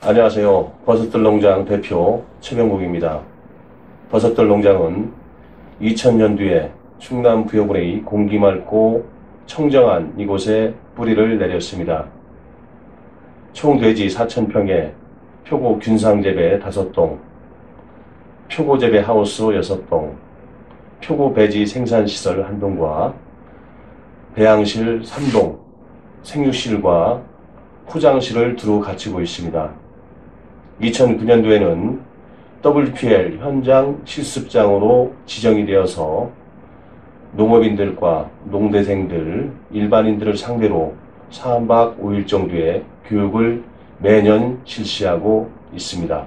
안녕하세요. 버섯들 농장 대표 최병국입니다. 버섯들 농장은 2000년도에 충남 부여군의 공기 맑고 청정한 이곳에 뿌리를 내렸습니다. 총 돼지 4000평에 표고 균상재배 5동, 표고재배 하우스 6동, 표고 배지 생산시설 1동과 배양실 3동, 생육실과 포장실을 두루 갖추고 있습니다. 2009년도에는 WPL 현장 실습장으로 지정이 되어서 농업인들과 농대생들, 일반인들을 상대로 3박 5일 정도의 교육을 매년 실시하고 있습니다.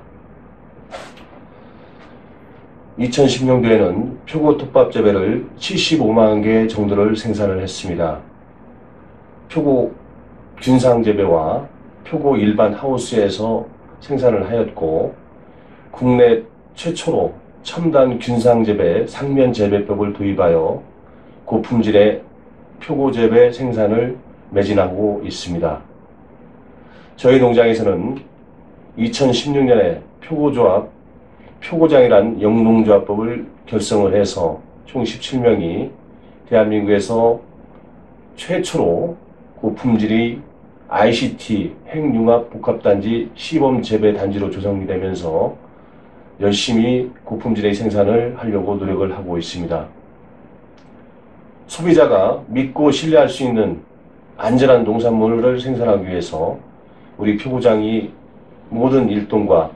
2010년도에는 표고 톱밥 재배를 75만 개 정도를 생산을 했습니다. 표고 균상 재배와 표고 일반 하우스에서 생산을 하였고, 국내 최초로 첨단 균상 재배 상면 재배법을 도입하여 고품질의 표고 재배 생산을 매진하고 있습니다. 저희 농장에서는 2016년에 표고조합, 표고장이란 영농조합법을 결성을 해서 총 17명이 대한민국에서 최초로 고품질의 ICT 핵융합복합단지 시범재배단지로 조성이 되면서 열심히 고품질의 생산을 하려고 노력을 하고 있습니다. 소비자가 믿고 신뢰할 수 있는 안전한 농산물을 생산하기 위해서 우리 표고장이 모든 일동과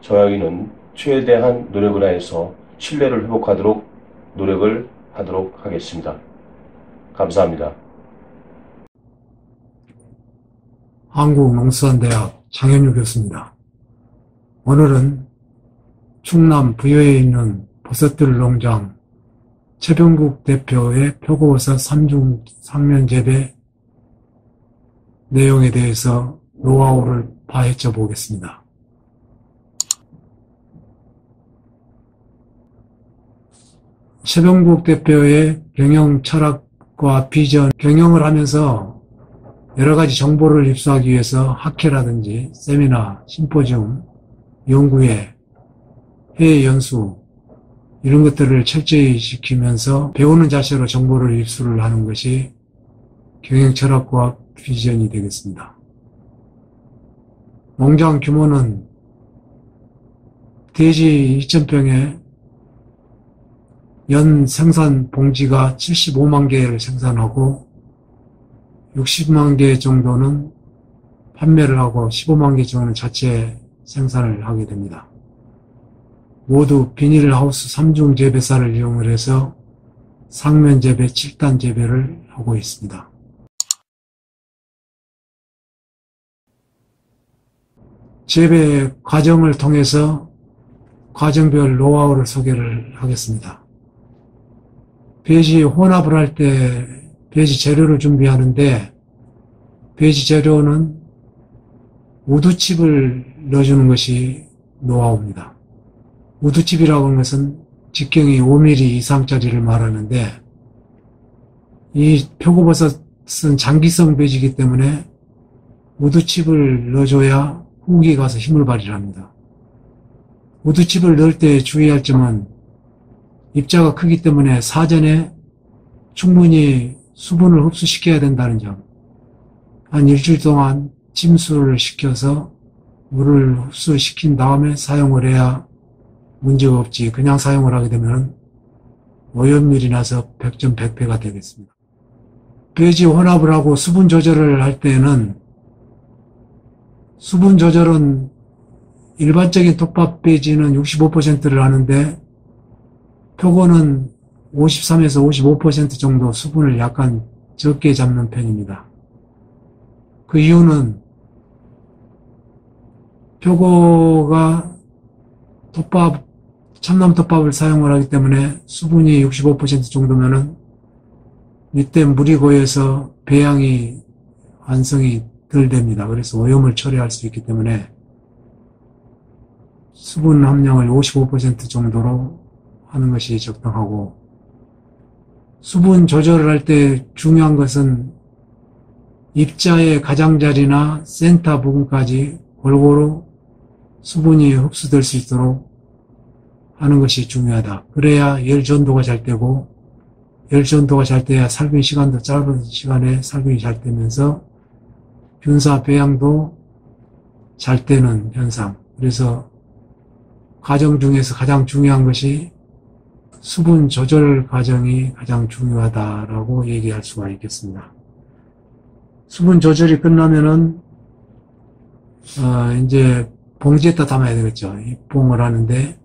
저희는 최대한 노력을 하여서 신뢰를 회복하도록 노력을 하도록 하겠습니다. 감사합니다. 한국농수산대학 장현유 교수입니다. 오늘은 충남 부여에 있는 버섯들 농장 최병국 대표의 표고버섯 3중 상면 재배 내용에 대해서 노하우를 파헤쳐 보겠습니다. 최병국 대표의 경영 철학과 비전, 경영을 하면서 여러 가지 정보를 입수하기 위해서 학회라든지 세미나, 심포지움, 연구회, 해외 연수 이런 것들을 철저히 지키면서 배우는 자세로 정보를 입수를 하는 것이 경영 철학과 비전이 되겠습니다. 농장 규모는 돼지 2000평에 연 생산 봉지가 75만 개를 생산하고 60만 개 정도는 판매를 하고 15만 개 정도는 자체 생산을 하게 됩니다. 모두 비닐하우스 3중 재배사를 이용을 해서 상면 재배, 7단 재배를 하고 있습니다. 재배 과정을 통해서 과정별 노하우를 소개를 하겠습니다. 배지 혼합을 할 때 배지 재료를 준비하는데 배지 재료는 우두칩을 넣어주는 것이 노하우입니다. 우두칩이라고 하는 것은 직경이 5mm 이상짜리를 말하는데 이 표고버섯은 장기성 배지이기 때문에 우두칩을 넣어줘야 후기에 가서 힘을 발휘합니다. 우두칩을 넣을 때 주의할 점은 입자가 크기 때문에 사전에 충분히 수분을 흡수시켜야 된다는 점. 한 일주일 동안 침수를 시켜서 물을 흡수시킨 다음에 사용을 해야 문제가 없지. 그냥 사용을 하게 되면 오염률이 나서 100점 100패가 되겠습니다. 배지 혼합을 하고 수분 조절을 할 때는 수분 조절은 일반적인 톱밥 배지는 65%를 하는데 표고는 53에서 55% 정도 수분을 약간 적게 잡는 편입니다. 그 이유는 표고가 톱밥, 참나무 톱밥을 사용을 하기 때문에 수분이 65% 정도면은 밑에 물이 고여서 배양이 완성이 덜 됩니다. 그래서 오염을 처리할 수 있기 때문에 수분 함량을 55% 정도로 하는 것이 적당하고, 수분 조절을 할 때 중요한 것은 입자의 가장자리나 센터 부분까지 골고루 수분이 흡수될 수 있도록 하는 것이 중요하다. 그래야 열 전도가 잘 되고, 열 전도가 잘 돼야 살균 시간도 짧은 시간에 살균이 잘 되면서 균사 배양도 잘 되는 현상. 그래서 과정 중에서 가장 중요한 것이 수분 조절 과정이 가장 중요하다라고 얘기할 수가 있겠습니다. 수분 조절이 끝나면은 이제 봉지에다 담아야 되겠죠. 입봉을 하는데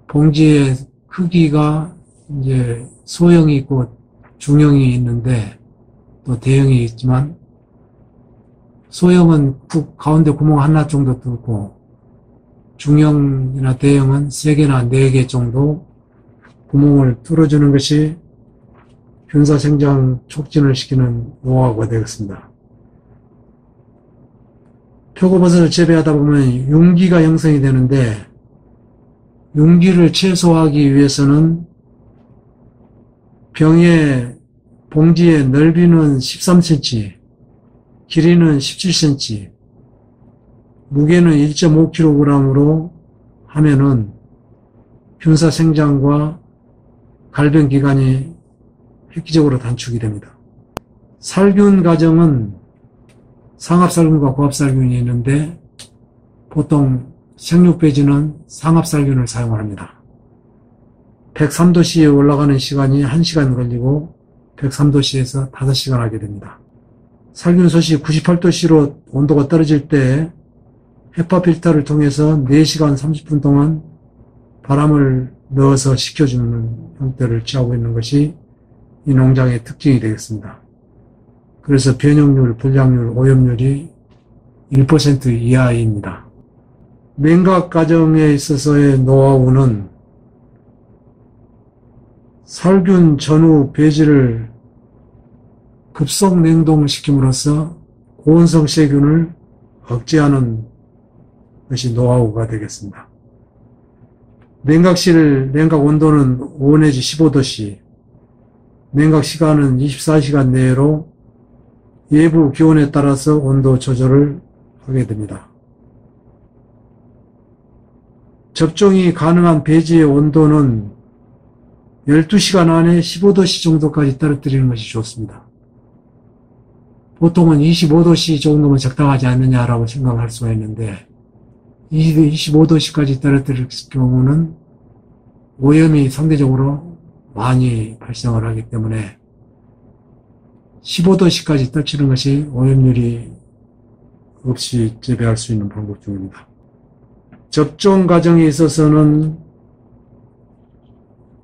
봉지의 크기가 이제 소형이 있고 중형이 있는데 또 대형이 있지만 소형은 가운데 구멍 하나 정도 뚫고 중형이나 대형은 3개나 4개 정도 구멍을 뚫어주는 것이 균사 생장 촉진을 시키는 노하우가 되겠습니다. 표고버섯을 재배하다 보면 융기가 형성이 되는데 융기를 최소화하기 위해서는 병의 봉지의 넓이는 13cm, 길이는 17cm, 무게는 1.5kg으로 하면은 균사 생장과 갈변 기간이 획기적으로 단축이 됩니다. 살균 과정은 상합살균과 고합살균이 있는데 보통 생육배지는 상합살균을 사용합니다. 103도씨에 올라가는 시간이 1시간 걸리고 103도씨에서 5시간 하게 됩니다. 살균솥이 98도씨로 온도가 떨어질 때 헤파 필터를 통해서 4시간 30분 동안 바람을 넣어서 식혀주는 형태를 취하고 있는 것이 이 농장의 특징이 되겠습니다. 그래서 변형률, 불량률, 오염률이 1% 이하입니다. 냉각 과정에 있어서의 노하우는 살균 전후 배지를 급속 냉동시킴으로써 고온성 세균을 억제하는 것이 노하우가 되겠습니다. 냉각 온도는 5 내지 15도씨, 냉각 시간은 24시간 내로 외부 기온에 따라서 온도 조절을 하게 됩니다. 접종이 가능한 배지의 온도는 12시간 안에 15도씨 정도까지 떨어뜨리는 것이 좋습니다. 보통은 25도씨 정도면 적당하지 않느냐라고 생각할 수가 있는데 25도씨까지 떨어뜨릴 경우는 오염이 상대적으로 많이 발생을 하기 때문에 15도씨까지 떨치는 것이 오염률이 없이 재배할 수 있는 방법 중입니다. 접종 과정에 있어서는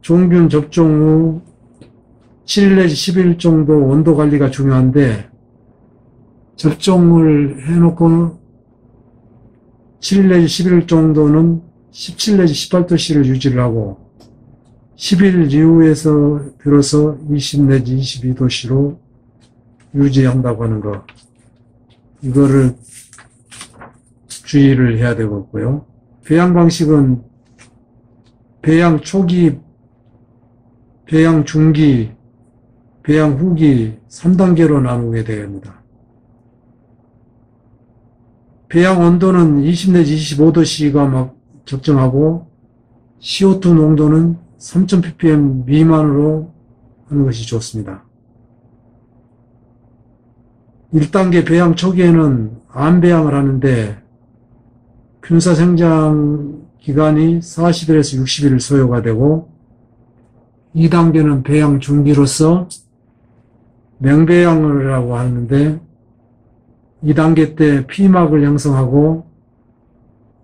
종균 접종 후 7일 내지 10일 정도 온도 관리가 중요한데 접종을 해놓고 7일 내지 11일 정도는 17 내지 18도씨를 유지를 하고 10일 이후에서 비로소 20 내지 22도씨로 유지한다고 하는 거, 이거를 주의를 해야 되겠고요. 배양 방식은 배양 초기, 배양 중기, 배양 후기 3단계로 나누게 됩니다. 배양 온도는 20 내지 25도씨가 막 적정하고 CO2 농도는 3000ppm 미만으로 하는 것이 좋습니다. 1단계 배양 초기에는 암배양을 하는데 균사 생장 기간이 40일에서 60일 소요가 되고 2단계는 배양 중기로서 맹배양을 하고 하는데 2단계 때 피막을 형성하고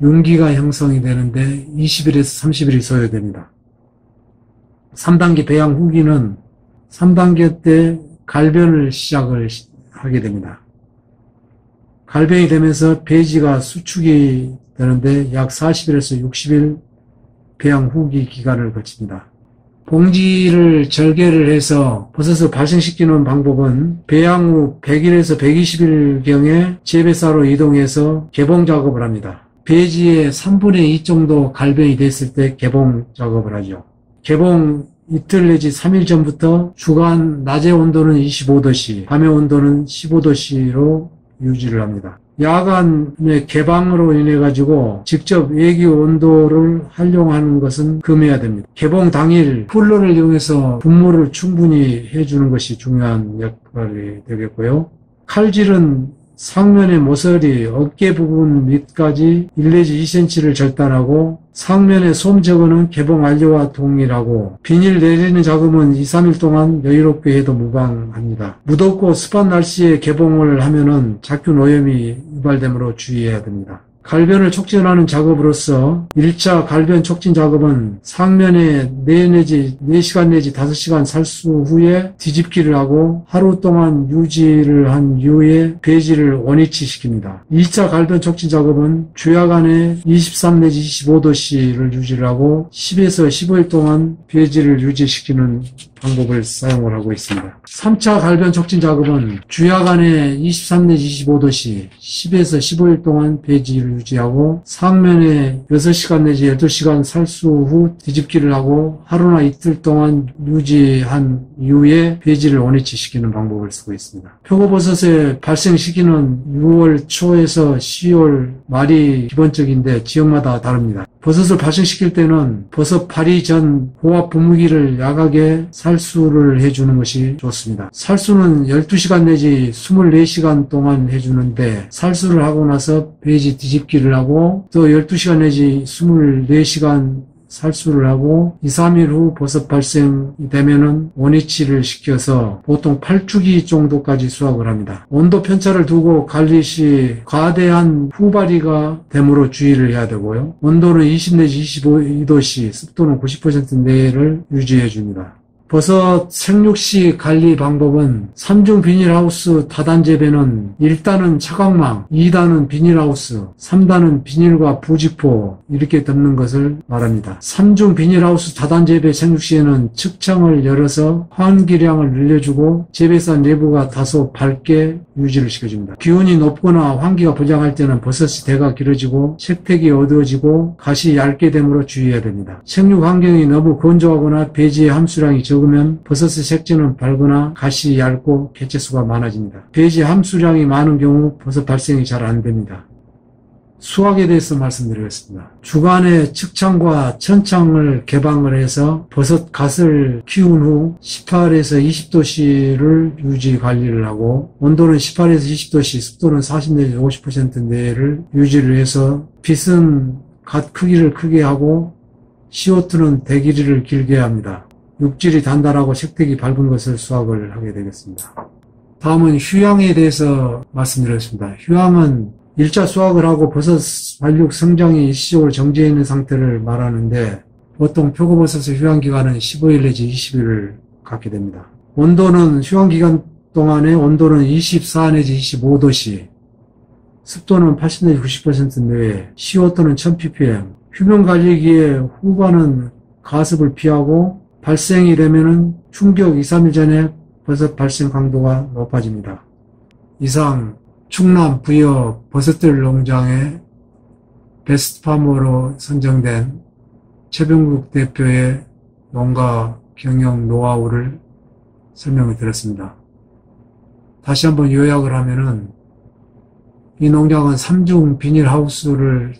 융기가 형성이 되는데 20일에서 30일이 소요됩니다. 3단계 배양 후기는 3단계 때 갈변을 시작을 하게 됩니다. 갈변이 되면서 배지가 수축이 되는데 약 40일에서 60일 배양 후기 기간을 거칩니다. 봉지를 절개를 해서 버섯을 발생시키는 방법은 배양 후 100일에서 120일경에 재배사로 이동해서 개봉 작업을 합니다. 배지의 3분의 2 정도 갈변이 됐을 때 개봉 작업을 하죠. 개봉 이틀 내지 3일 전부터 주간 낮의 온도는 25도씨, 밤의 온도는 15도씨로 유지를 합니다. 야간의 개방으로 인해 가지고 직접 외기 온도를 활용하는 것은 금해야 됩니다. 개봉 당일 쿨러를 이용해서 분무를 충분히 해주는 것이 중요한 역할이 되겠고요. 칼질은 상면의 모서리, 어깨 부분 밑까지 1 내지 2cm를 절단하고 상면의 솜 제거는 개봉 완료와 동일하고 비닐 내리는 작업은 2, 3일 동안 여유롭게 해도 무방합니다. 무덥고 습한 날씨에 개봉을 하면은 작균 오염이 유발되므로 주의해야 됩니다. 갈변을 촉진하는 작업으로서 1차 갈변 촉진 작업은 상면에 4시간 내지 5시간 살수 후에 뒤집기를 하고 하루 동안 유지를 한 이후에 배지를 원위치 시킵니다. 2차 갈변 촉진 작업은 주야간에 23 내지 25도씨를 유지를 하고 10에서 15일 동안 배지를 유지시키는 방법을 사용을 하고 있습니다. 3차 갈변 촉진 작업은 주야간에 23 내지 25도씨 10에서 15일 동안 배지를 유지하고 상면에 6시간 내지 12시간 살수 후 뒤집기를 하고 하루나 이틀 동안 유지한 이후에 배지를 원위치 시키는 방법을 쓰고 있습니다. 표고버섯의 발생 시기는 6월 초에서 10월 말이 기본적인데 지역마다 다릅니다. 버섯을 발생시킬 때는 버섯 발이 전 고압 분무기를 약하게 살수를 해주는 것이 좋습니다. 살수는 12시간 내지 24시간 동안 해주는데 살수를 하고 나서 배지 뒤집기를 하고 또 12시간 내지 24시간 살수를 하고 2, 3일 후 버섯 발생이 되면은 원위치를 시켜서 보통 8주기 정도까지 수확을 합니다. 온도 편차를 두고 관리 시 과대한 후발이가 되므로 주의를 해야 되고요. 온도는 20 내지 25도씨, 습도는 90% 내를 유지해 줍니다. 버섯 생육시 관리 방법은 3중 비닐하우스 다단 재배는 1단은 차광망, 2단은 비닐하우스, 3단은 비닐과 부직포 이렇게 덮는 것을 말합니다. 3중 비닐하우스 다단 재배 생육시에는 측창을 열어서 환기량을 늘려주고 재배사 내부가 다소 밝게 유지를 시켜줍니다. 기온이 높거나 환기가 부족할 때는 버섯이 대가 길어지고 색택이 어두워지고 갓이 얇게 되므로 주의해야 됩니다. 생육 환경이 너무 건조하거나 배지의 함수량이 적으면 버섯의 색재는 밝거나 갓이 얇고 개체수가 많아집니다. 배지 함수량이 많은 경우 버섯 발생이 잘 안됩니다. 수확에 대해서 말씀드리겠습니다. 주간에 측창과 천창을 개방을 해서 버섯 갓을 키운 후 18에서 20도씨를 유지 관리를 하고 온도는 18에서 20도씨, 습도는 40 내지 50% 내를 유지를 해서 빛은 갓 크기를 크게 하고 CO2는 대길이를 길게 합니다. 육질이 단단하고 색택이 밝은 것을 수확을 하게 되겠습니다. 다음은 휴양에 대해서 말씀드리겠습니다. 휴양은 1차 수확을 하고 버섯 발육 성장이 일시적으로 정지해 있는 상태를 말하는데 보통 표고버섯의 휴양기간은 15일 내지 20일을 갖게 됩니다. 온도는 휴양기간 동안에 온도는 24 내지 25도씨, 습도는 80 내지 90% 내외, CO2는 1000ppm, 휴면관리기에 후반은 가습을 피하고 발생이 되면은 충격 2, 3일 전에 버섯 발생 강도가 높아집니다. 이상 충남 부여 버섯들 농장의 베스트파머로 선정된 최병국 대표의 농가 경영 노하우를 설명을 드렸습니다. 다시 한번 요약을 하면은 이 농장은 3중 비닐하우스를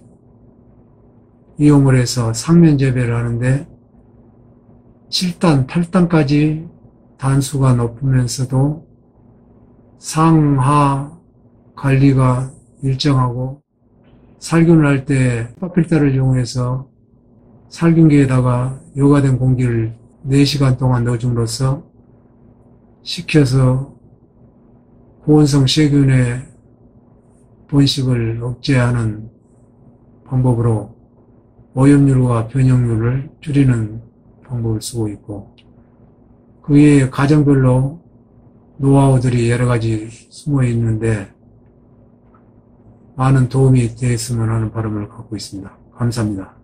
이용을 해서 상면 재배를 하는데 7단, 8단까지 단수가 높으면서도 상하 관리가 일정하고 살균을 할 때 파필터를 이용해서 살균기에다가 요가된 공기를 4시간 동안 넣어줌으로써 식혀서 고온성 세균의 번식을 억제하는 방법으로 오염률과 변형률을 줄이는 방법을 쓰고 있고 그 외에 가정별로 노하우들이 여러 가지 숨어 있는데 많은 도움이 되었으면 하는 바람을 갖고 있습니다. 감사합니다.